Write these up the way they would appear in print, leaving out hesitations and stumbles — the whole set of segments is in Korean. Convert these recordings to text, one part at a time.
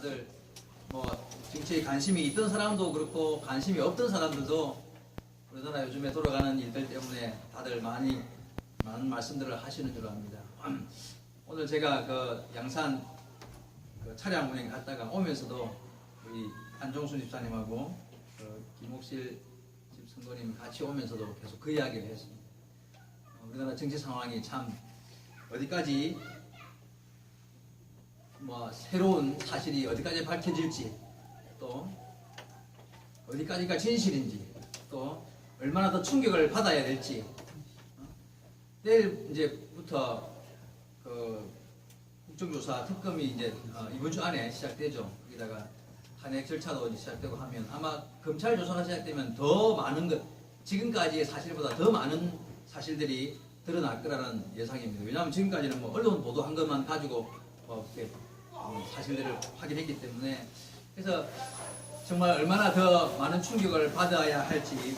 다들 뭐 정치에 관심이 있던 사람도 그렇고 관심이 없던 사람들도 우리나라 요즘에 돌아가는 일들 때문에 다들 많은 말씀들을 하시는 줄 압니다. 오늘 제가 그 양산 그 차량 운행 갔다가 오면서도 우리 안종순 집사님하고 그 김옥실 집선거님 같이 오면서도 계속 그 이야기를 했습니다. 우리나라 정치 상황이 참 어디까지 뭐 새로운 사실이 어디까지 밝혀질지, 또 어디까지가 진실인지, 또 얼마나 더 충격을 받아야 될지, 내일 이제부터 그 국정조사 특검이 이제 이번 주 안에 시작되죠. 거기다가 탄핵 절차도 시작되고 하면 아마 검찰 조사가 시작되면 더 많은 것, 지금까지의 사실보다 더 많은 사실들이 드러날 거라는 예상입니다. 왜냐하면 지금까지는 뭐 언론 보도한 것만 가지고 사실들을 확인했기 때문에, 그래서 정말 얼마나 더 많은 충격을 받아야 할지,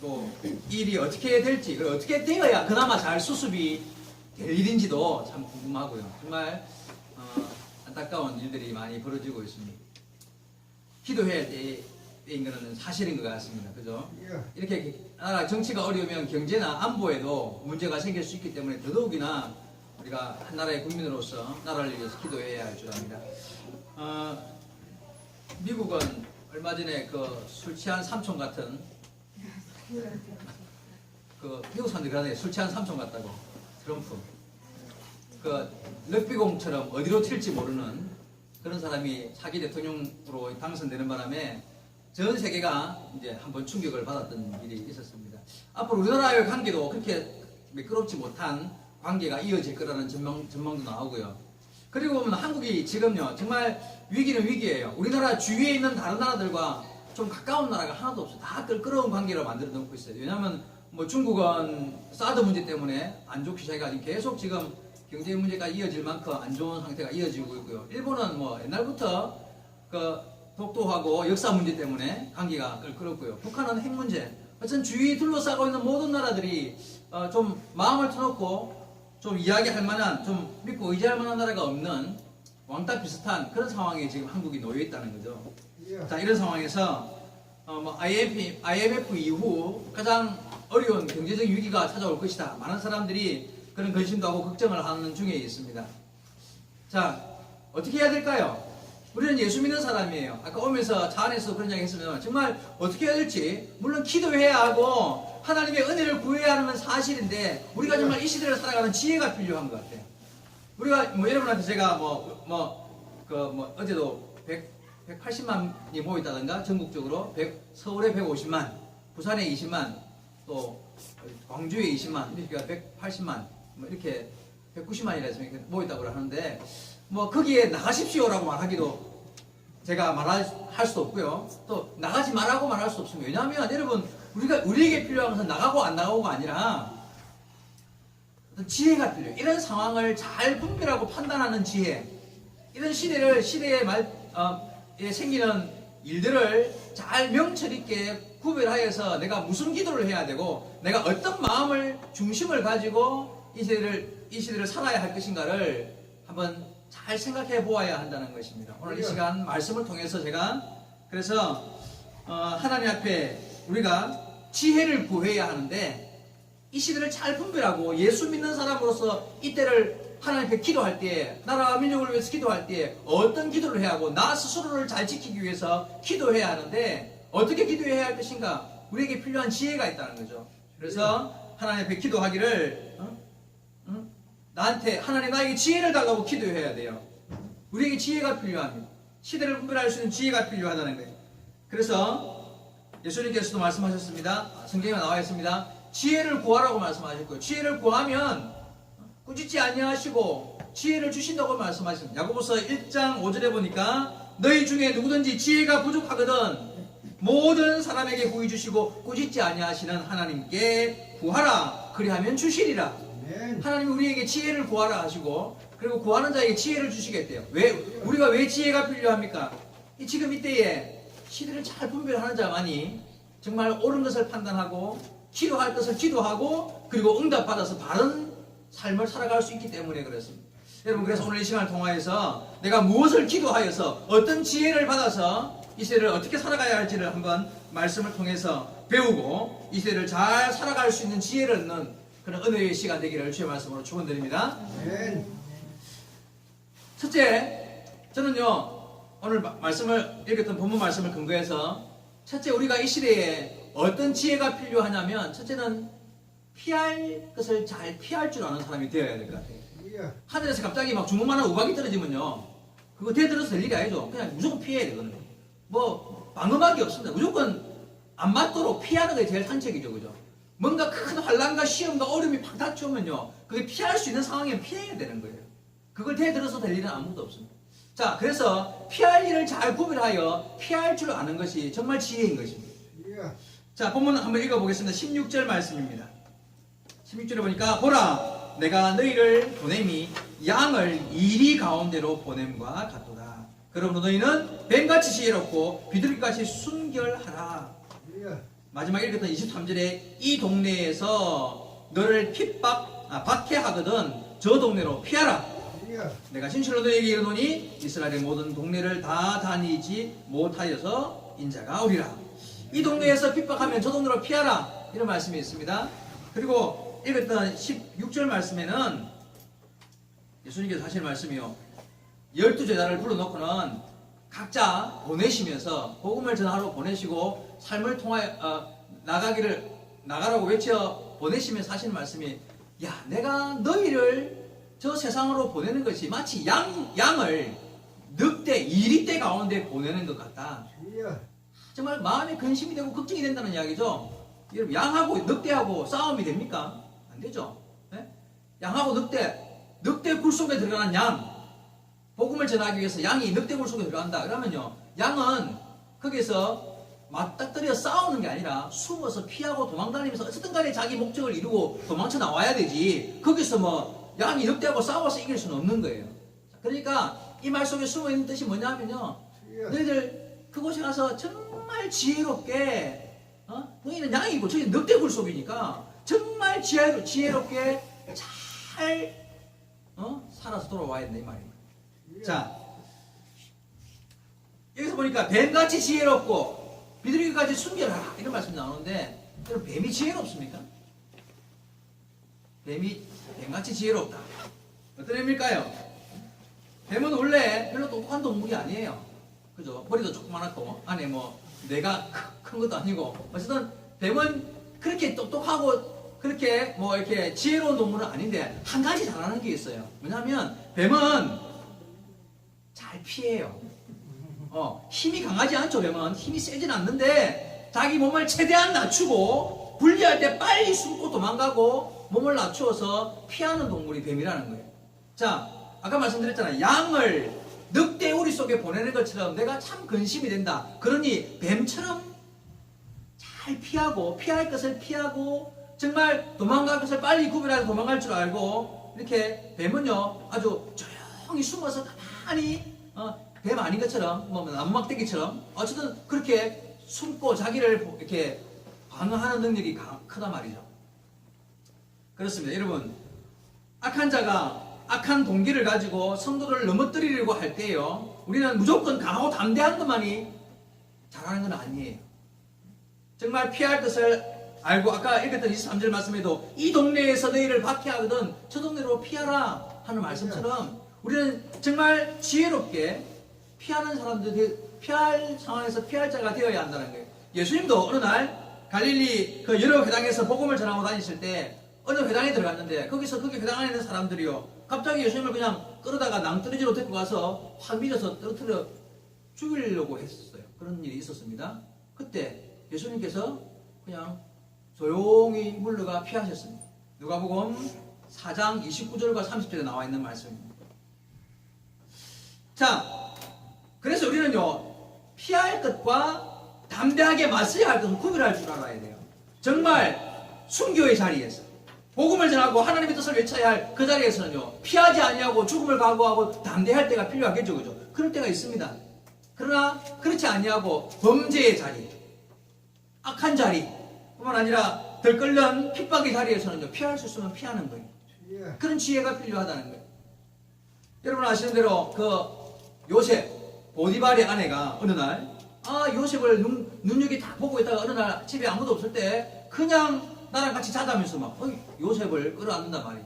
또 일이 어떻게 될지, 그리고 어떻게 되어야 그나마 잘 수습이 될 일인지도 참 궁금하고요. 정말 안타까운 일들이 많이 벌어지고 있습니다. 기도해야 때인 것은 사실인 것 같습니다. 그죠? 이렇게 나라 정치가 어려우면 경제나 안보에도 문제가 생길 수 있기 때문에 더더욱이나 우리가 한 나라의 국민으로서 나라를 위해서 기도해야 할 줄 압니다. 미국은 얼마 전에 그 술 취한 삼촌 같은 그 미국 사람들이 그러네. 술 취한 삼촌 같다고. 트럼프. 그 럭비공처럼 어디로 튈지 모르는 그런 사람이 차기 대통령으로 당선되는 바람에 전 세계가 이제 한번 충격을 받았던 일이 있었습니다. 앞으로 우리나라의 관계도 그렇게 매끄럽지 못한 관계가 이어질 거라는 전망도 나오고요. 그리고 보면 한국이 지금요 정말 위기는 위기예요. 우리나라 주위에 있는 다른 나라들과 좀 가까운 나라가 하나도 없어요. 다 끌어온 관계를 만들어 놓고 있어요. 왜냐하면 뭐 중국은 사드 문제 때문에 안 좋기 시작해가지고 계속 지금 경제 문제가 이어질 만큼 안 좋은 상태가 이어지고 있고요. 일본은 뭐 옛날부터 그 독도하고 역사 문제 때문에 관계가 끌었고요. 북한은 핵 문제. 어쨌든 주위 둘러싸고 있는 모든 나라들이 좀 마음을 터놓고 좀 이야기할 만한, 좀 믿고 의지할 만한 나라가 없는 왕따 비슷한 그런 상황에 지금 한국이 놓여 있다는 거죠. 자, 이런 상황에서 뭐 IMF 이후 가장 어려운 경제적 위기가 찾아올 것이다. 많은 사람들이 그런 근심도 하고 걱정을 하는 중에 있습니다. 자, 어떻게 해야 될까요? 우리는 예수 믿는 사람이에요. 아까 오면서 차 안에서 그런 이야기 했으면 정말 어떻게 해야 될지, 물론 기도해야 하고 하나님의 은혜를 구해야 하는 건 사실인데, 우리가 정말 이 시대를 살아가는 지혜가 필요한 것 같아요. 우리가 뭐 여러분한테 제가 어제도 180만이 모였다든가 전국적으로 서울에 150만, 부산에 20만, 또 광주에 20만, 이렇게 180만, 뭐 이렇게 190만이라 해서 이렇게 모였다고 하는데, 뭐 거기에 나가십시오라고 말하기도 제가 말할 수도 없고요. 또 나가지 말라고 말할 수 없습니다. 왜냐하면 여러분, 우리에게 필요한 것은 나가고 안 나가고가 아니라 어떤 지혜가 필요해요. 이런 상황을 잘 분별하고 판단하는 지혜, 이런 시대에 생기는 일들을 잘 명철 있게 구별하여서 내가 무슨 기도를 해야 되고, 내가 어떤 마음을 중심을 가지고 이 시대를 살아야 할 것인가를 한번 잘 생각해 보아야 한다는 것입니다. 오늘 이 시간 말씀을 통해서 제가 그래서 하나님 앞에 우리가 지혜를 구해야 하는데, 이 시대를 잘 분별하고 예수 믿는 사람으로서 이때를 하나님 앞에 기도할 때, 나라와 민족을 위해서 기도할 때 어떤 기도를 해야 하고, 나 스스로를 잘 지키기 위해서 기도해야 하는데 어떻게 기도해야 할 것인가, 우리에게 필요한 지혜가 있다는 거죠. 그래서 하나님 앞에 기도하기를 하나님 나에게 지혜를 달라고 기도해야 돼요. 우리에게 지혜가 필요합니다. 시대를 분별할 수 있는 지혜가 필요하다는 거예요. 그래서 예수님께서도 말씀하셨습니다. 성경에 나와 있습니다. 지혜를 구하라고 말씀하셨고요. 지혜를 구하면 꾸짖지 아니하시고 지혜를 주신다고 말씀하셨습니다. 야고보서 1장 5절에 보니까 너희 중에 누구든지 지혜가 부족하거든 모든 사람에게 구해 주시고 꾸짖지 아니하시는 하나님께 구하라. 그리하면 주시리라. 하나님이 우리에게 지혜를 구하라 하시고, 그리고 구하는 자에게 지혜를 주시겠대요. 우리가 왜 지혜가 필요합니까? 지금 이때에 시대를 잘 분별하는 자만이 정말 옳은 것을 판단하고 기도할 것을 기도하고 그리고 응답받아서 바른 삶을 살아갈 수 있기 때문에 그렇습니다. 여러분, 그래서 오늘 이 시간을 통하여서 내가 무엇을 기도하여서 어떤 지혜를 받아서 이 세대를 어떻게 살아가야 할지를 한번 말씀을 통해서 배우고 이 세대를 잘 살아갈 수 있는 지혜를 얻는 그런 은혜의 시간 되기를 주의 말씀으로 축원드립니다. 첫째, 저는요 오늘 말씀을 읽었던 본문 말씀을 근거해서 첫째, 우리가 이 시대에 어떤 지혜가 필요하냐면 첫째는 피할 것을 잘 피할 줄 아는 사람이 되어야 될 것 같아요. 하늘에서 갑자기 막 주먹만한 우박이 떨어지면요 그거 대들어서 될 일이 아니죠. 그냥 무조건 피해야 되거든요. 뭐 방어막이 없습니다. 무조건 안 맞도록 피하는 게 제일 산책이죠. 그죠? 뭔가 큰 환난과 시험과 어려움이 팍 닥쳐오면요 그게 피할 수 있는 상황에 피해야 되는 거예요. 그걸 대들어서 될 일은 아무도 없습니다. 자, 그래서 피할 일을 잘 구별하여 피할 줄 아는 것이 정말 지혜인 것입니다. 자, 본문 한번 읽어보겠습니다. 16절 말씀입니다. 16절에 보니까 보라 내가 너희를 보냄이 양을 이리 가운데로 보냄과 같도다. 그러므로 너희는 뱀같이 지혜롭고 비둘기같이 순결하라. 마지막 읽었던 23절에 이 동네에서 너를 박해하거든 저 동네로 피하라. 내가 진실로 너에게 이르노니 이스라엘의 모든 동네를 다 다니지 못하여서 인자가 오리라. 이 동네에서 핍박하면 저 동네로 피하라. 이런 말씀이 있습니다. 그리고 읽었던 16절 말씀에는 예수님께서 하시는 말씀이요 12제자를 불러놓고는 각자 보내시면서 복음을 전하러 보내시고 삶을 통하여 나가라고 외쳐 보내시면서 하시는 말씀이 야 내가 너희를 저 세상으로 보내는 것이 마치 양을 늑대 2리대 가운데 보내는 것 같다. 정말 마음에 근심이 되고 걱정이 된다는 이야기죠. 여러분 양하고 늑대하고 싸움이 됩니까? 안 되죠. 네? 양하고 늑대 굴 속에 들어가는 양 복음을 전하기 위해서 양이 늑대 굴 속에 들어간다. 그러면요 양은 거기서 맞닥뜨려 싸우는 게 아니라 숨어서 피하고 도망다니면서 어쨌든 간에 자기 목적을 이루고 도망쳐 나와야 되지. 거기서 뭐 양이 늑대하고 싸워서 이길 수는 없는 거예요. 그러니까 이 말 속에 숨어있는 뜻이 뭐냐면요 너희들 그곳에 가서 정말 지혜롭게 너희는 양이고 저희는 늑대 굴 속이니까 정말 지혜롭게 잘 살아서 돌아와야 된다 이 말입니다. 자 여기서 보니까 뱀같이 지혜롭고 비둘기같이 순결하라 이런 말씀이 나오는데 여러분 뱀이 지혜롭습니까? 뱀같이 지혜롭다. 어떤 의미일까요? 뱀은 원래 별로 똑똑한 동물이 아니에요. 그죠? 머리도 조그만하고 안에 뭐 뇌가 큰 것도 아니고 어쨌든 뱀은 그렇게 똑똑하고 그렇게 뭐 이렇게 지혜로운 동물은 아닌데 한 가지 잘하는 게 있어요. 뭐냐면 뱀은 잘 피해요. 힘이 강하지 않죠. 뱀은 힘이 세진 않는데 자기 몸을 최대한 낮추고 불리할 때 빨리 숨고 도망가고 몸을 낮추어서 피하는 동물이 뱀이라는 거예요. 자, 아까 말씀드렸잖아요. 양을 늑대 우리 속에 보내는 것처럼 내가 참 근심이 된다. 그러니 뱀처럼 잘 피하고 피할 것을 피하고 정말 도망갈 것을 빨리 구별해서 도망갈 줄 알고 이렇게 뱀은요 아주 조용히 숨어서 가만히 뱀 아닌 것처럼 뭐 나무막대기처럼 어쨌든 그렇게 숨고 자기를 이렇게 방어하는 능력이 크단 말이죠. 그렇습니다. 여러분 악한 자가 악한 동기를 가지고 성도를 넘어뜨리려고 할 때요 우리는 무조건 강하고 담대한 것만이 잘하는 건 아니에요. 정말 피할 것을 알고 아까 읽었던 23절 말씀에도 이 동네에서 너희를 박해하거든 저 동네로 피하라 하는 말씀처럼 우리는 정말 지혜롭게 피하는 사람들 피할 상황에서 피할 자가 되어야 한다는 거예요. 예수님도 어느 날 갈릴리 그 여러 회당에서 복음을 전하고 다니실 때 어느 회당에 들어갔는데 거기서 거기 회당 안에 있는 사람들이요 갑자기 예수님을 그냥 끌어다가 낭떠러지로 데리고 가서 확 밀어서 떨어뜨려 죽이려고 했었어요. 그런 일이 있었습니다. 그때 예수님께서 그냥 조용히 물러가 피하셨습니다. 누가복음 4장 29절과 30절에 나와 있는 말씀입니다. 자, 그래서 우리는요 피할 것과 담대하게 맞서야 할 것을 구별할 줄 알아야 돼요. 정말 순교의 자리에서 복음을 전하고 하나님의 뜻을 외쳐야 할 그 자리에서는요 피하지 아니하고 죽음을 각오하고 담대할 때가 필요하겠죠. 그죠? 그럴 때가 있습니다. 그러나 그렇지 아니하고 범죄의 자리 악한 자리 뿐만 아니라 들끓는 핍박의 자리에서는요 피할 수 있으면 피하는 거예요. 그런 지혜가 필요하다는 거예요. 여러분 아시는 대로 그 요셉 보디발의 아내가 어느 날 요셉을 눈여기 다 보고 있다가 어느 날 집에 아무도 없을 때 그냥 나랑 같이 자자면서 막 요셉을 끌어안는단 말이야.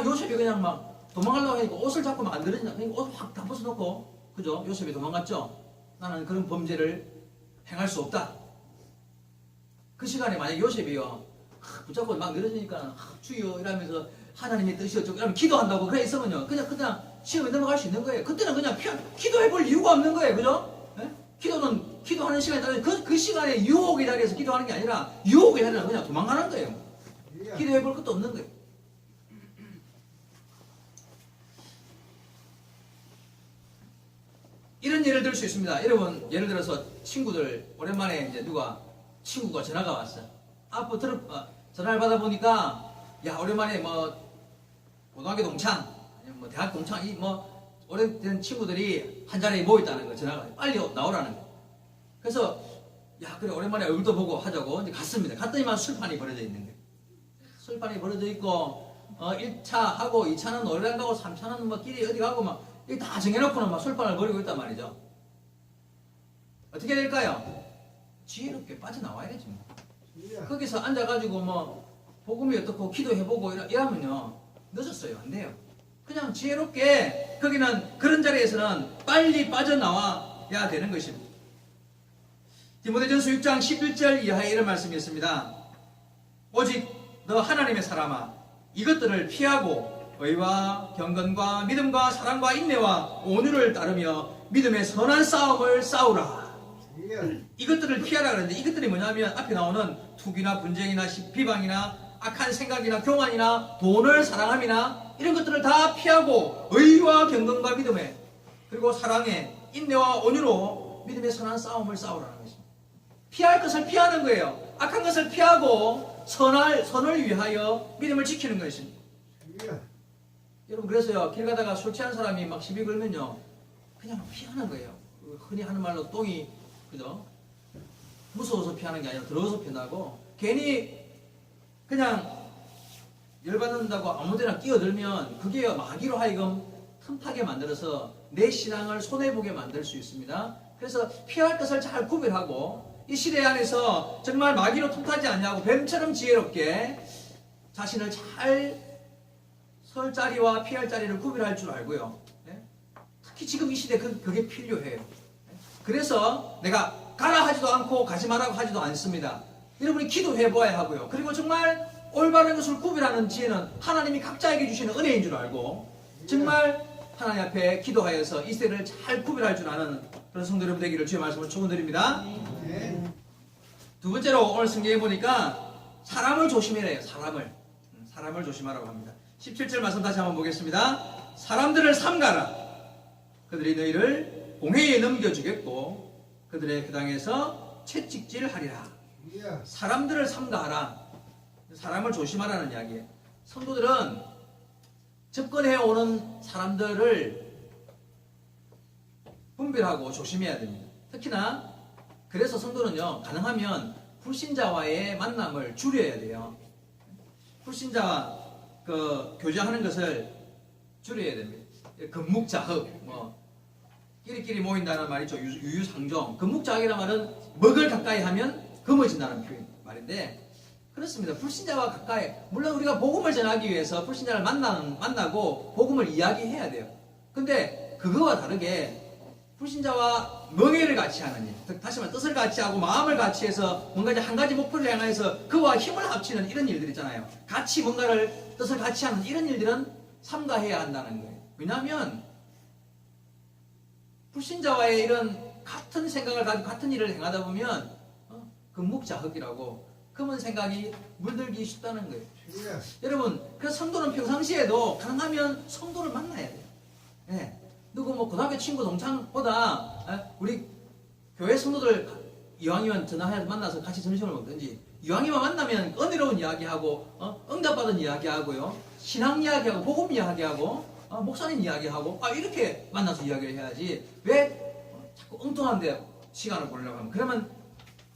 요셉이 그냥 막 도망가려고 하니까 옷을 잡고 막 안 들어진다. 그러니까 옷 확 다 벗어놓고, 그죠? 요셉이 도망갔죠? 나는 그런 범죄를 행할 수 없다. 그 시간에 만약 요셉이요, 붙잡고 막 늘어지니까, 주여, 이러면서 하나님의 뜻이 어쩌고, 이러면 기도한다고 그래 있으면요, 그냥 시험에 넘어갈 수 있는 거예요. 그때는 그냥 기도해 볼 이유가 없는 거예요. 그죠? 네? 기도하는 시간이 따라 그 시간에 유혹의 자리에서 기도하는 게 아니라, 유혹의 자리는 그냥 도망가는 거예요. 기도해 볼 것도 없는 거예요. 이런 예를 들 수 있습니다. 여러분, 예를 들어서 친구들, 오랜만에 이제 친구가 전화가 왔어요. 전화를 받아보니까, 야, 오랜만에 고등학교 동창, 아니면 대학 동창, 오래된 친구들이 한 자리에 모였다는 거, 전화가. 빨리 나오라는 거. 그래서, 야, 그래, 오랜만에 얼굴도 보고 하자고. 이제 갔습니다. 갔더니만 술판이 벌어져 있는 거예요. 술판이 벌어져 있고, 1차 하고, 2차는 노래방 가고, 3차는 길이 어디 가고, 이거 다 정해놓고는 막 술판을 벌이고 있단 말이죠. 어떻게 될까요? 지혜롭게 빠져나와야지. 거기서 앉아가지고 복음이 어떻고 기도해보고 이러면요, 늦었어요. 안 돼요. 그냥 지혜롭게 거기는 그런 자리에서는 빨리 빠져나와야 되는 것입니다. 디모데전서 6장 11절 이하에 이런 말씀이 있습니다. 오직 너 하나님의 사람아, 이것들을 피하고 의와 경건과 믿음과 사랑과 인내와 온유를 따르며 믿음의 선한 싸움을 싸우라. 이것들을 피하라 그러는데, 이것들이 뭐냐면 앞에 나오는 투기나 분쟁이나 비방이나 악한 생각이나 교만이나 돈을 사랑함이나 이런 것들을 다 피하고 의와 경건과 믿음에, 그리고 사랑에, 인내와 온유로 믿음의 선한 싸움을 싸우라는 것입니다. 피할 것을 피하는 거예요. 악한 것을 피하고 선을 위하여 믿음을 지키는 것입니다. 여러분, 그래서요, 길 가다가 술 취한 사람이 막 시비 걸면요, 그냥 피하는 거예요. 흔히 하는 말로 똥이, 그죠? 무서워서 피하는 게 아니라 더러워서 피한다고. 괜히 그냥 열받는다고 아무데나 끼어들면 그게 마귀로 하여금 틈타게 만들어서 내 신앙을 손해보게 만들 수 있습니다. 그래서 피할 것을 잘 구별하고, 이 시대 안에서 정말 마귀로 틈타지 않냐고 뱀처럼 지혜롭게 자신을 잘 설 자리와 피할 자리를 구별할 줄 알고요. 특히 지금 이 시대에 그게 필요해요. 그래서 내가 가라 하지도 않고 가지 말라고 하지도 않습니다. 여러분이 기도해 보아야 하고요. 그리고 정말 올바른 것을 구별하는 지혜는 하나님이 각자에게 주시는 은혜인 줄 알고, 정말 하나님 앞에 기도하여서 이 시대를 잘 구별할 줄 아는 그런 성도 여러분 되기를 주의 말씀을 축원드립니다. 두 번째로 오늘 성경에 보니까 사람을 조심해래요. 사람을 조심하라고 합니다. 17절 말씀 다시 한번 보겠습니다. 사람들을 삼가라. 그들이 너희를 공회에 넘겨주겠고 그들의 그 당에서 채찍질하리라. 사람들을 삼가하라. 사람을 조심하라는 이야기예요. 성도들은 접근해 오는 사람들을 분별하고 조심해야 됩니다. 특히나 그래서 성도는요, 가능하면 불신자와의 만남을 줄여야 돼요. 불신자와 교제하는 것을 줄여야 됩니다. 금묵자흑, 끼리끼리 모인다는 말이죠. 유유상종. 금묵자흑이라는 말은 먹을 가까이 하면 금어진다는 말인데, 그렇습니다. 불신자와 가까이, 물론 우리가 복음을 전하기 위해서 불신자를 만나고 복음을 이야기해야 돼요. 근데 그거와 다르게 불신자와 멍해를 같이 하는 일, 다시 말해 뜻을 같이 하고 마음을 같이 해서 뭔가 이제 한 가지 목표를 향해서 그와 힘을 합치는 이런 일들 있잖아요. 같이 뭔가를 뜻을 같이 하는 이런 일들은 삼가해야 한다는 거예요. 왜냐하면 불신자와의 이런 같은 생각을 가지고 같은 일을 행하다 보면 금묵자흑이라고 금은 생각이 물들기 쉽다는 거예요. 여러분, 그래서 성도는 평상시에도 가능하면 성도를 만나야 돼요. 네. 누구 고등학교 친구 동창보다 우리 교회 성도들 이왕이면 전화해서 만나서 같이 점심을 먹든지, 이왕이면 만나면 은혜로운 이야기하고 응답받은 이야기하고요, 신앙 이야기하고 복음 이야기하고 목사님 이야기하고 이렇게 만나서 이야기를 해야지, 왜 자꾸 엉뚱한데 시간을 보내려고 하면 그러면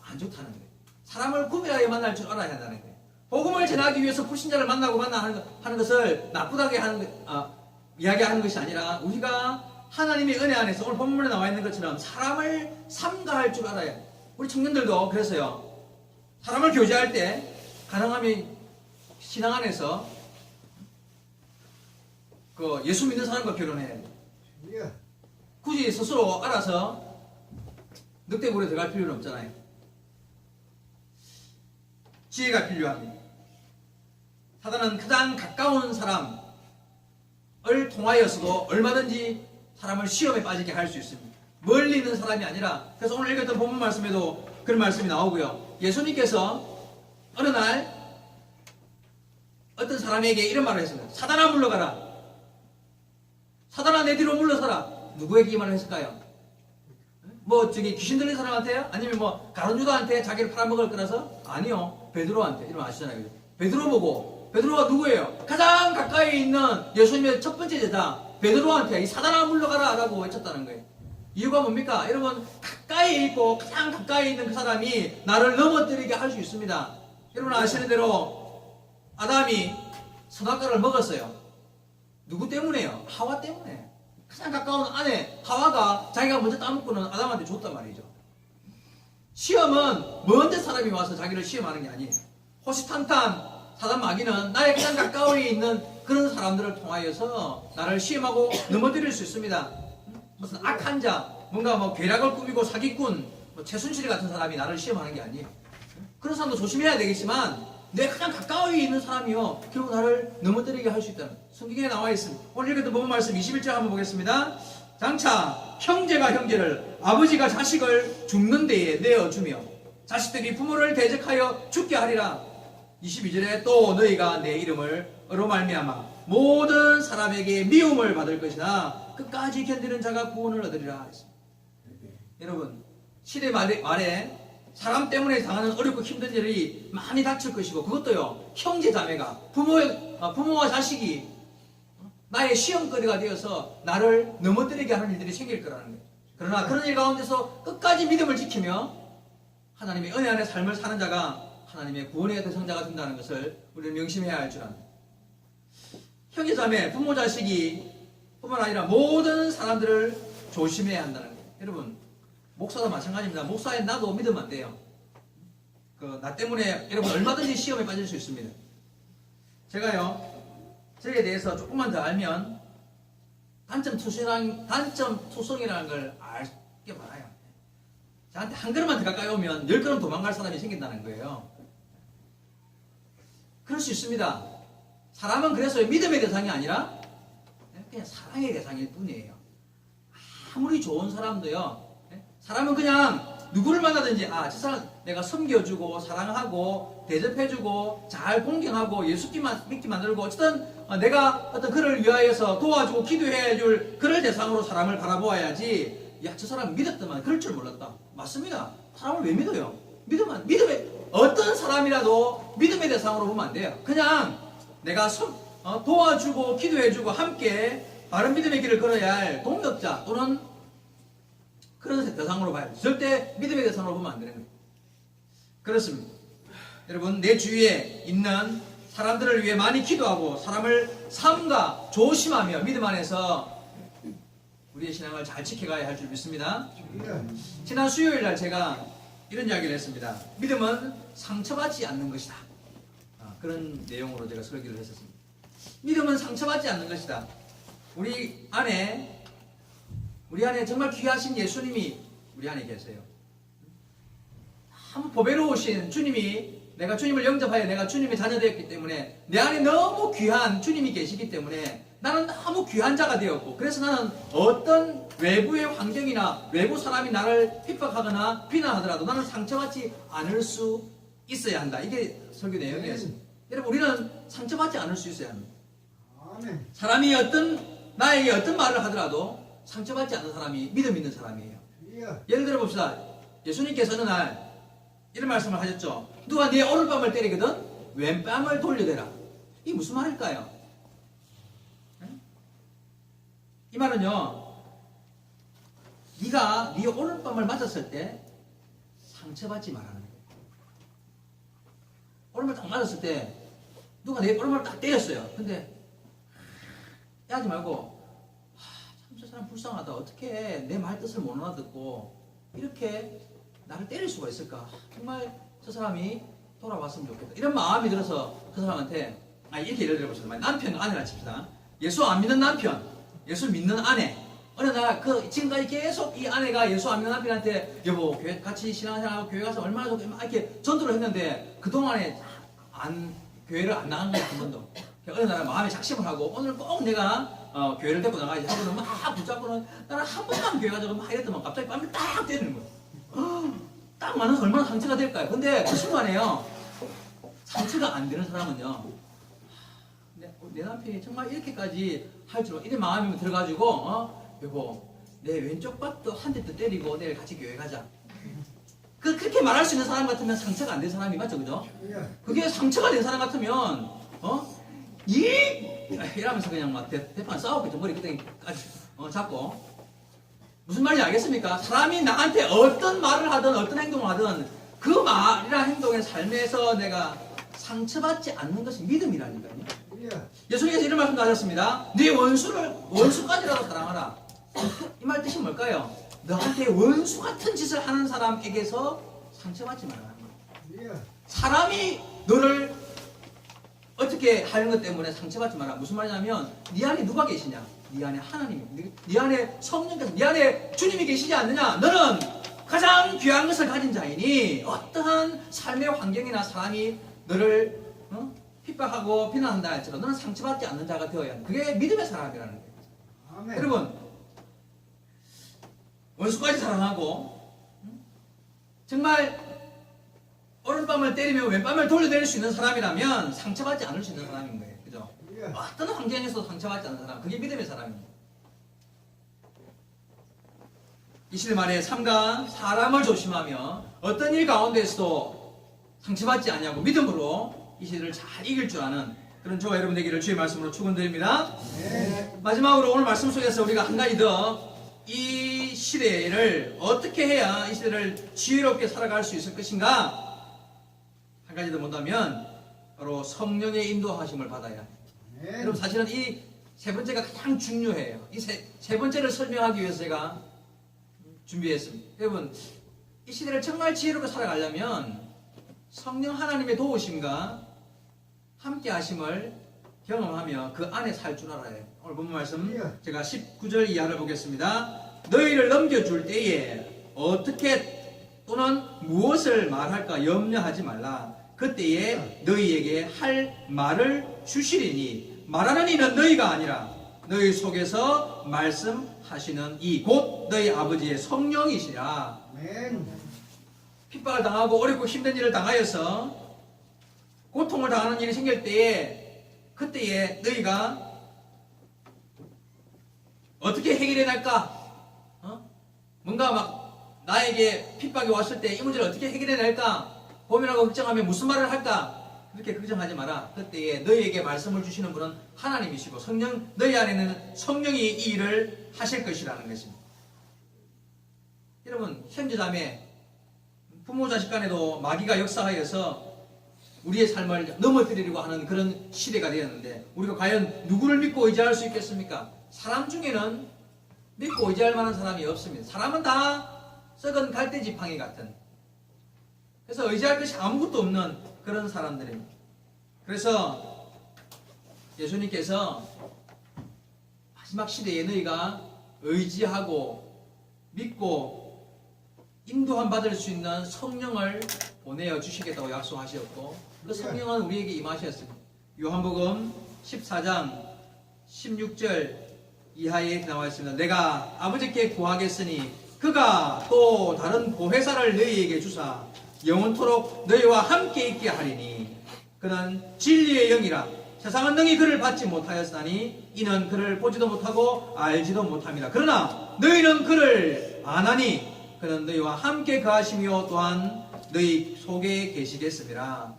안 좋다는 거예요. 사람을 구별하여 만날 줄 알아야 한다는 거예요. 복음을 전하기 위해서 불신자를 만나고 하는 것을 나쁘다게 이야기하는 것이 아니라, 우리가 하나님의 은혜 안에서 오늘 본문에 나와 있는 것처럼 사람을 삼가할 줄 알아야 해. 우리 청년들도 그래서요. 사람을 교제할 때 가능하면 신앙 안에서 그 예수 믿는 사람과 결혼해야 돼. 굳이 스스로 알아서 늑대굴에 들어갈 필요는 없잖아요. 지혜가 필요합니다. 사단은 가장 가까운 사람을 통하여서도 얼마든지 사람을 시험에 빠지게 할 수 있습니다. 멀리 있는 사람이 아니라, 그래서 오늘 읽었던 본문 말씀에도 그런 말씀이 나오고요. 예수님께서 어느 날 어떤 사람에게 이런 말을 했습니다. 사단아 물러가라. 사단아 내 뒤로 물러서라. 누구에게 이 말을 했을까요? 뭐 저기 귀신 들린 사람한테요? 아니면 뭐 가룟유다한테 자기를 팔아먹을 거라서? 아니요. 베드로한테. 이런 거 아시잖아요. 베드로 보고, 베드로가 누구예요? 가장 가까이 있는 예수님의 첫 번째 제자 베드로한테 이 사단아 물러가라 라고 외쳤다는 거예요. 이유가 뭡니까? 여러분, 가까이 있고 가장 가까이 있는 그 사람이 나를 넘어뜨리게 할 수 있습니다. 여러분 아시는 대로 아담이 선악과를 먹었어요. 누구 때문에요? 하와 때문에. 가장 가까운 아내 하와가 자기가 먼저 따먹고는 아담한테 줬단 말이죠. 시험은 먼저 사람이 와서 자기를 시험하는 게 아니에요. 호시탐탐 사단 마귀는 나의 가장 가까이 있는 그런 사람들을 통하여서 나를 시험하고 넘어뜨릴 수 있습니다. 무슨 악한 자, 뭔가 뭐 괴락을 꾸미고 사기꾼, 뭐 최순실 같은 사람이 나를 시험하는 게 아니에요. 그런 사람도 조심해야 되겠지만 내 가장 가까이 있는 사람이요 결국 나를 넘어뜨리게 할 수 있다는 성경에 나와 있습니다. 오늘 읽었던 본문 말씀 21절 한번 보겠습니다. 장차 형제가 형제를, 아버지가 자식을 죽는 데에 내어주며 자식들이 부모를 대적하여 죽게 하리라. 22절에 또 너희가 내 이름으로 말미암아 모든 사람에게 미움을 받을 것이나 끝까지 견디는 자가 구원을 얻으리라 했습니다. 여러분, 시대 말에 사람 때문에 당하는 어렵고 힘든 일이 많이 닥칠 것이고, 그것도요 형제 자매가 부모와 자식이 나의 시험거리가 되어서 나를 넘어뜨리게 하는 일들이 생길 거라는 거예요. 그러나 그런 일 가운데서 끝까지 믿음을 지키며 하나님의 은혜 안에 삶을 사는 자가 하나님의 구원의 대상자가 된다는 것을 우리는 명심해야 할 줄 압니다. 형제 자매, 부모 자식이 뿐만 아니라 모든 사람들을 조심해야 한다는 거예요. 여러분, 목사도 마찬가지입니다. 목사의 나도 믿으면 안 돼요. 나 때문에 여러분 얼마든지 시험에 빠질 수 있습니다. 제가요, 저에 대해서 조금만 더 알면 단점 투성이라는 걸 알 게 많아요. 저한테 한 걸음만 더 가까이 오면 10걸음 도망갈 사람이 생긴다는 거예요. 그럴 수 있습니다. 사람은 그래서 믿음의 대상이 아니라 그냥 사랑의 대상일 뿐이에요. 아무리 좋은 사람도요, 사람은 그냥 누구를 만나든지 저 사람 내가 섬겨주고 사랑하고 대접해주고 잘 공경하고 예수 믿게 만들고 어쨌든 내가 어떤 그를 위하여서 도와주고 기도해줄 그럴 대상으로 사람을 바라보아야지. 저 사람 믿었더만 그럴 줄 몰랐다. 맞습니다. 사람을 왜 믿어요? 믿음의 어떤 사람이라도 믿음의 대상으로 보면 안 돼요. 그냥 내가 도와주고 기도해주고 함께 바른 믿음의 길을 걸어야 할 동역자 또는 그런 대상으로 봐야 돼요. 절대 믿음의 대상으로 보면 안 되는 거예요. 그렇습니다. 여러분, 내 주위에 있는 사람들을 위해 많이 기도하고 사람을 삼가 조심하며 믿음 안에서 우리의 신앙을 잘 지켜가야 할 줄 믿습니다. 지난 수요일 날 제가 이런 이야기를 했습니다. 믿음은 상처받지 않는 것이다. 그런 내용으로 제가 설교를 했었습니다. 믿음은 상처받지 않는 것이다. 우리 안에 정말 귀하신 예수님이 우리 안에 계세요. 참 보배로우신 주님이, 내가 주님을 영접하여 내가 주님의 자녀 되었기 때문에 내 안에 너무 귀한 주님이 계시기 때문에 나는 너무 귀한 자가 되었고, 그래서 나는 어떤 외부의 환경이나 외부 사람이 나를 핍박하거나 비난하더라도 나는 상처받지 않을 수 있어야 한다. 이게 설교 내용이었습니다. 여러분, 우리는 상처받지 않을 수 있어야 합니다. 사람이 나에게 어떤 말을 하더라도 상처받지 않는 사람이 믿음 있는 사람이에요. 예를 들어 봅시다. 예수님께서 어느 날 이런 말씀을 하셨죠. 누가 네 오른뺨을 때리거든 왼뺨을 돌려대라. 이게 무슨 말일까요? 이 말은요, 네가 네 오른뺨을 맞았을 때 상처받지 말라는 거예요. 오른발 딱 맞았을 때 누가 내 오른발을 딱 때렸어요. 근데 하지 말고 참 저 사람 불쌍하다. 어떻게 내 말 뜻을 못 알아듣고 이렇게 나를 때릴 수가 있을까? 정말 저 사람이 돌아왔으면 좋겠다. 이런 마음이 들어서 그 사람한테 이렇게 예를 들어보시다. 남편, 아내라 칩시다. 예수 안 믿는 남편, 예수 믿는 아내. 어느 날 지금까지 계속 이 아내가 예수 안 믿는 남편한테 여보 교회 같이 신앙생활하고 교회 가서 얼마나 좋게 막 이렇게 전도를 했는데 그동안에 교회를 안 나간 거야 한 번도. 어느 날 마음에 작심을 하고 오늘 꼭 내가 교회를 데리고 나가야지 하고는 막 붙잡고는 나는 한 번만 교회 가자고 막 이랬더만 갑자기 뺨을 딱 때리는 거야. 딱 맞아서 얼마나 상처가 될까요? 근데 그 순간에요 상처가 안 되는 사람은요 내 남편이 정말 이렇게까지 할 줄 이런 마음이 들어가지고 여보 내 왼쪽 밥도 한 대 더 때리고 내일 같이 교회 가자. 그렇게 말할 수 있는 사람 같으면 상처가 안 된 사람이 맞죠, 그죠? 그게 상처가 된 사람 같으면 이러면서 그냥 막 대판 싸웠겠죠. 머리 그때까지 잡고. 무슨 말인지 알겠습니까? 사람이 나한테 어떤 말을 하든 어떤 행동을 하든 그 말이나 행동의 삶에서 내가 상처받지 않는 것이 믿음이라니까요. 예수님께서 이런 말씀도 하셨습니다. 네 원수까지라도 사랑하라. 이 말 뜻이 뭘까요? 너한테 원수 같은 짓을 하는 사람에게서 상처받지 말라는 거예요. 사람이 너를 어떻게 하는 것 때문에 상처받지 마라. 무슨 말이냐면 네 안에 누가 계시냐? 네 안에 하나님이, 네 안에 성령께서, 네 안에 주님이 계시지 않느냐? 너는 가장 귀한 것을 가진 자이니 어떠한 삶의 환경이나 사람이 너를 핍박하고 비난한다 할지라도 너는 상처받지 않는 자가 되어야 한다. 그게 믿음의 사람이라는 거예요. 아멘. 여러분 원수까지 사랑하고 정말 오른밤을 때리며 왼밤을 돌려내릴 수 있는 사람이라면 상처받지 않을 수 있는 사람인 거예요. 그죠? 어떤 환경에서도 상처받지 않는 사람, 그게 믿음의 사람입니다. 이 시대 말에 삼가 사람을 조심하며 어떤 일 가운데서도 상처받지 아니하고 믿음으로 이 시대를 잘 이길 줄 아는 그런 저와 여러분 되기를 주의 말씀으로 축원드립니다. 네. 마지막으로 오늘 말씀 속에서 우리가 한 가지 더 이 시대를 어떻게 해야 이 시대를 지혜롭게 살아갈 수 있을 것인가 한 가지 더 본다면 바로 성령의 인도하심을 받아야 해요. 네. 여러분 사실은 이 세 번째가 가장 중요해요. 이 세 번째를 설명하기 위해서 제가 준비했습니다. 여러분 이 시대를 정말 지혜롭게 살아가려면 성령 하나님의 도우심과 함께 하심을 경험하며 그 안에 살 줄 알아야 해요. 오늘 본문 말씀 제가 19절 이하를 보겠습니다. 너희를 넘겨줄 때에 어떻게 또는 무엇을 말할까 염려하지 말라. 그때에 너희에게 할 말을 주시리니 말하는 이는 너희가 아니라 너희 속에서 말씀하시는 이 곧 너희 아버지의 성령이시라. 핍박을 당하고 어렵고 힘든 일을 당하여서 고통을 당하는 일이 생길 때에 그때에 너희가 어떻게 해결해낼까? 뭔가 막 나에게 핍박이 왔을 때 이 문제를 어떻게 해결해낼까? 고민하고 걱정하며 무슨 말을 할까? 그렇게 걱정하지 마라. 그때에 너희에게 말씀을 주시는 분은 하나님이시고 너희 안에는 성령이 이 일을 하실 것이라는 것입니다. 여러분 형제자매 부모 자식 간에도 마귀가 역사하여서 우리의 삶을 넘어뜨리려고 하는 그런 시대가 되었는데 우리가 과연 누구를 믿고 의지할 수 있겠습니까? 사람 중에는 믿고 의지할 만한 사람이 없습니다. 사람은 다 썩은 갈대지팡이 같은, 그래서 의지할 것이 아무것도 없는 그런 사람들입니다. 그래서 예수님께서 마지막 시대에 너희가 의지하고 믿고 인도함 받을 수 있는 성령을 보내어 주시겠다고 약속하셨고 그 성령은 우리에게 임하셨습니다. 요한복음 14장 16절 이하에 이렇게 나와 있습니다. 내가 아버지께 구하겠으니 그가 또 다른 보혜사를 너희에게 주사 영원토록 너희와 함께 있게 하리니 그는 진리의 영이라. 세상은 능히 그를 받지 못하였으나니 이는 그를 보지도 못하고 알지도 못합니다. 그러나 너희는 그를 아나니 그는 너희와 함께 거하시며 또한 너희 속에 계시겠습니다.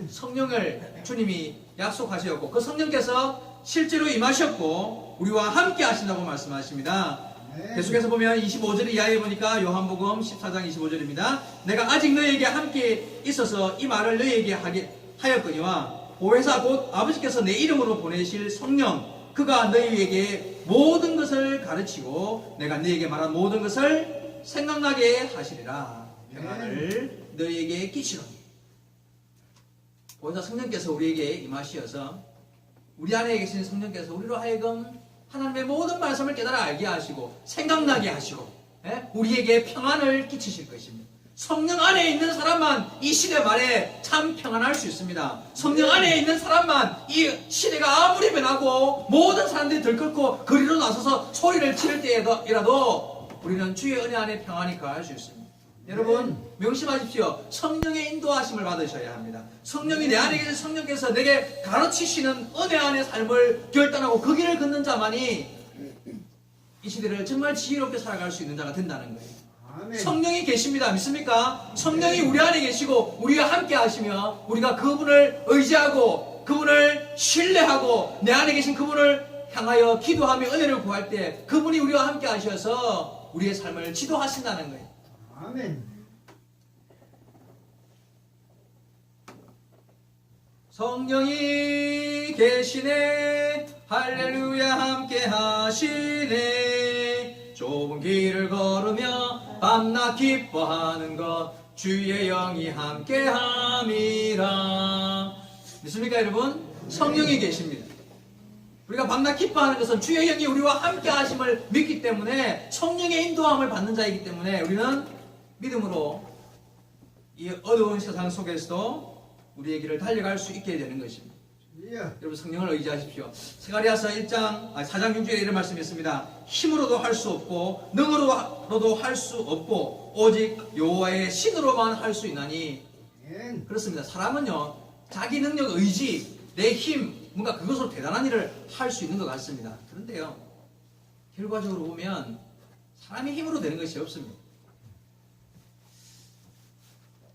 성령을 주님이 약속하셨고 그 성령께서 실제로 임하셨고 우리와 함께 하신다고 말씀하십니다. 계속해서 보면 25절 이하에 보니까 요한복음 14장 25절입니다. 내가 아직 너희에게 함께 있어서 이 말을 너희에게 하였거니와 보혜사 곧 아버지께서 내 이름으로 보내실 성령 그가 너희에게 모든 것을 가르치고 내가 너에게 말한 모든 것을 생각나게 하시리라. 평안을 너에게 끼치노니. 보혜사 성령께서 우리에게 임하시어서 우리 안에 계신 성령께서 우리로 하여금 하나님의 모든 말씀을 깨달아 알게 하시고 생각나게 하시고 우리에게 평안을 끼치실 것입니다. 성령 안에 있는 사람만 이 시대 말에 참 평안할 수 있습니다. 성령 안에 있는 사람만 이 시대가 아무리 변하고 모든 사람들이 들끓고 거리로 나서서 소리를 치를 때에라도 우리는 주의 은혜 안에 평안이 거할 수 있습니다. 여러분 명심하십시오. 성령의 인도하심을 받으셔야 합니다. 성령이 내 안에 계신 성령께서 내게 가르치시는 은혜 안의 삶을 결단하고 그 길을 걷는 자만이 이 시대를 정말 지혜롭게 살아갈 수 있는 자가 된다는 거예요. 성령이 계십니다. 믿습니까? 성령이 우리 안에 계시고 우리와 함께 하시며 우리가 그분을 의지하고 그분을 신뢰하고 내 안에 계신 그분을 향하여 기도하며 은혜를 구할 때 그분이 우리와 함께 하셔서 우리의 삶을 지도하신다는 거예요. 아멘. 성령이 계시네 할렐루야 함께 하시네 좁은 길을 걸으며 밤낮 기뻐하는 것 주의 영이 함께 함이라. 믿습니까 여러분? 성령이 계십니다. 우리가 밤낮 기뻐하는 것은 주의 영이 우리와 함께 하심을 믿기 때문에 성령의 인도함을 받는 자이기 때문에 우리는 믿음으로 이 어두운 세상 속에서도 우리의 길을 달려갈 수 있게 되는 것입니다. 여러분 성령을 의지하십시오. 스가랴서 4장 6절에 이런 말씀이 있습니다. 힘으로도 할 수 없고 능으로도 할 수 없고 오직 여호와의 신으로만 할 수 있나니. 그렇습니다. 사람은요 자기 능력, 의지, 내 힘 뭔가 그것으로 대단한 일을 할 수 있는 것 같습니다. 그런데요 결과적으로 보면 사람의 힘으로 되는 것이 없습니다.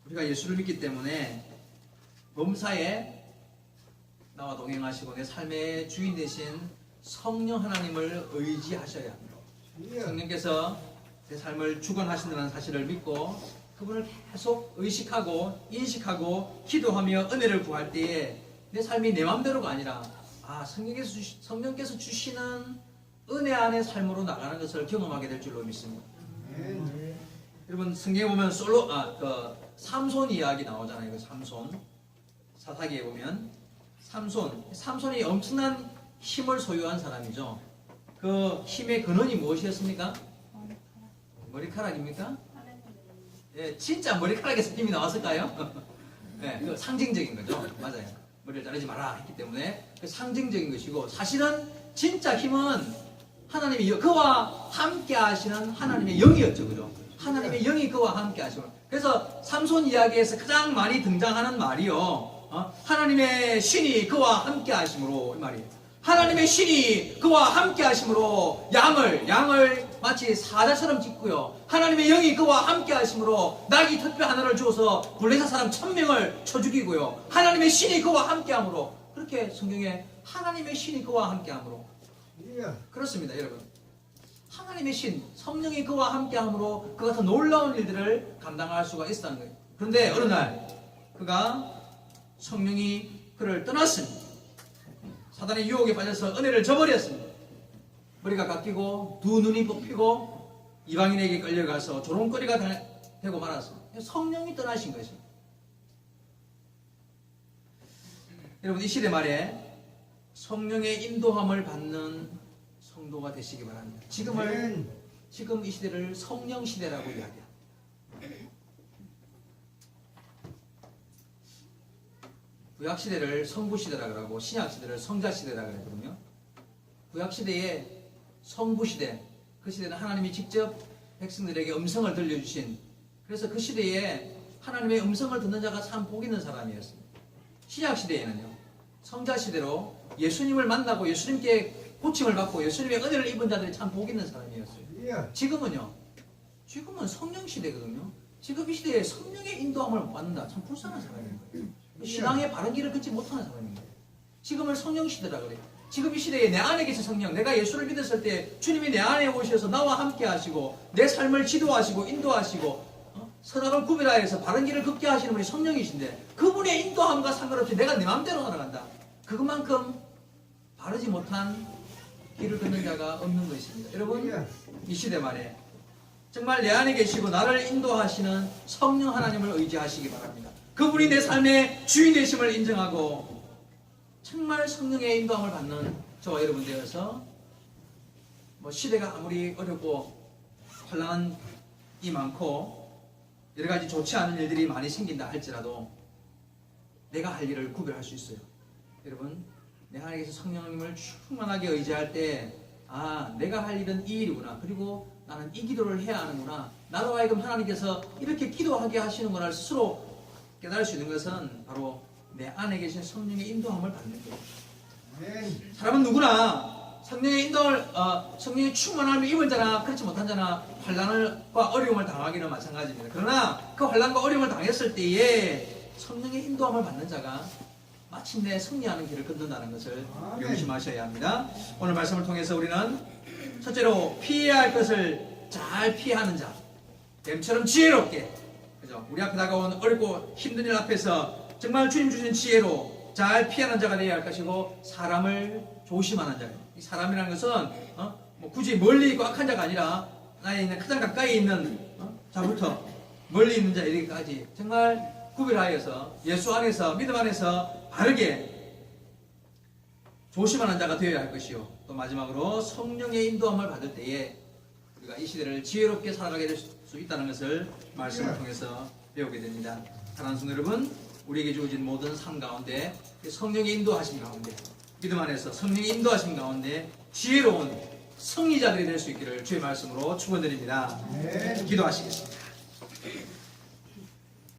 우리가 예수를 믿기 때문에 범사에 나와 동행하시고 내 삶의 주인 되신 성령 하나님을 의지하셔야 합니다. 성령께서 내 삶을 주관하신다는 사실을 믿고 그분을 계속 의식하고 인식하고 기도하며 은혜를 구할 때에 내 삶이 내 마음대로가 아니라 성령께서 주시는 은혜 안의 삶으로 나가는 것을 경험하게 될 줄로 믿습니다. 여러분 성경에 보면 삼손 이야기 나오잖아요. 그 삼손 사사기에 보면 삼손이 엄청난 힘을 소유한 사람이죠. 그 힘의 근원이 무엇이었습니까? 머리카락입니까? 예, 진짜 머리카락에서 힘이 나왔을까요? 네, 그 상징적인 거죠. 맞아요. 머리를 자르지 마라 했기 때문에 그 상징적인 것이고 사실은 진짜 힘은 하나님이 그와 함께 하시는 하나님의 영이었죠. 그죠? 하나님의 영이 그와 함께 하시고 그래서 삼손 이야기에서 가장 많이 등장하는 말이요. 하나님의 신이 그와 함께 하심으로 이 말이에요. 하나님의 신이 그와 함께 하심으로 양을 마치 사자처럼 짓고요. 하나님의 영이 그와 함께 하심으로 낙이 특별 하나를 주어서 블레셋 사람 1000명을 쳐 죽이고요. 하나님의 신이 그와 함께 함으로 그렇게 성경에 하나님의 신이 그와 함께 함으로 그렇습니다 여러분. 하나님의 신, 성령이 그와 함께 함으로 그 같은 놀라운 일들을 감당할 수가 있었다는 거예요. 그런데 어느 날 그가 성령이 그를 떠났습니다. 사단의 유혹에 빠져서 은혜를 저버렸습니다. 머리가 깎이고 두 눈이 뽑히고 이방인에게 끌려가서 조롱거리가 되고 말았습니다. 성령이 떠나신 것입니다. 여러분 이 시대 말에 성령의 인도함을 받는 성도가 되시기 바랍니다. 지금 이 시대를 성령 시대라고 이야기합니다. 구약시대를 성부시대라고 하고 신약시대를 성자시대라고 그러거든요. 구약시대의 성부시대, 그 시대는 하나님이 직접 백성들에게 음성을 들려주신, 그래서 그 시대에 하나님의 음성을 듣는 자가 참 복 있는 사람이었습니다. 신약시대에는요 성자시대로 예수님을 만나고 예수님께 고침을 받고 예수님의 은혜를 입은 자들이 참 복 있는 사람이었어요. 지금은 성령시대거든요. 지금 이 시대에 성령의 인도함을 못 받는다. 참 불쌍한 사람인 거예요. 신앙의 바른 길을 걷지 못하는 사람인 거예요. 지금은 성령시대라 그래요. 지금 이 시대에 내 안에 계신 성령, 내가 예수를 믿었을 때 주님이 내 안에 오셔서 나와 함께 하시고 내 삶을 지도하시고 인도하시고 선악을 구별하여서 바른 길을 걷게 하시는 분이 성령이신데 그분의 인도함과 상관없이 내가 내 마음대로 살아간다. 그것만큼 바르지 못한 길을 걷는 자가 없는 것입니다. 여러분, 이 시대 말에 정말 내 안에 계시고 나를 인도하시는 성령 하나님을 의지하시기 바랍니다. 그분이 내 삶의 주인 되심을 인정하고 정말 성령의 인도함을 받는 저와 여러분 되어서 시대가 아무리 어렵고 혼란이 많고 여러 가지 좋지 않은 일들이 많이 생긴다 할지라도 내가 할 일을 구별할 수 있어요. 여러분, 내 안에 계신 성령님을 충만하게 의지할 때 내가 할 일은 이 일이구나. 그리고 나는 이 기도를 해야 하는구나. 나로 하여금 하나님께서 이렇게 기도하게 하시는구나 스스로 깨달을 수 있는 것은 바로 내 안에 계신 성령의 인도함을 받는 거예요. 사람은 누구나 성령의 인도를 성령의 충만함을 입은 자나 그렇지 못한 자나 환난과 어려움을 당하기는 마찬가지입니다. 그러나 그 환난과 어려움을 당했을 때에 성령의 인도함을 받는 자가 마침내 승리하는 길을 걷는다는 것을 명심하셔야 합니다. 오늘 말씀을 통해서 우리는 첫째로 피해야 할 것을 잘 피하는 자, 뱀처럼 지혜롭게, 그죠? 우리 앞에 다가온 어렵고 힘든 일 앞에서 정말 주님 주신 지혜로 잘 피하는 자가 되어야 할 것이고, 사람을 조심하는 자예요. 이 사람이라는 것은 굳이 멀리 있고 악한 자가 아니라 나에 있는 가장 가까이 있는 자부터 멀리 있는 자 이렇게까지 정말 구별하여서 예수 안에서 믿음 안에서 바르게 조심하는 자가 되어야 할 것이요. 또 마지막으로 성령의 인도함을 받을 때에 우리가 이 시대를 지혜롭게 살아가게 될 수 있다는 것을 말씀을 통해서 배우게 됩니다. 사랑하는 성도 여러분, 우리에게 주어진 모든 삶 가운데 성령의 인도하심 가운데 믿음 안에서 성령의 인도하심 가운데 지혜로운 승리자들이 될 수 있기를 주의 말씀으로 축원드립니다. 기도하시겠습니다.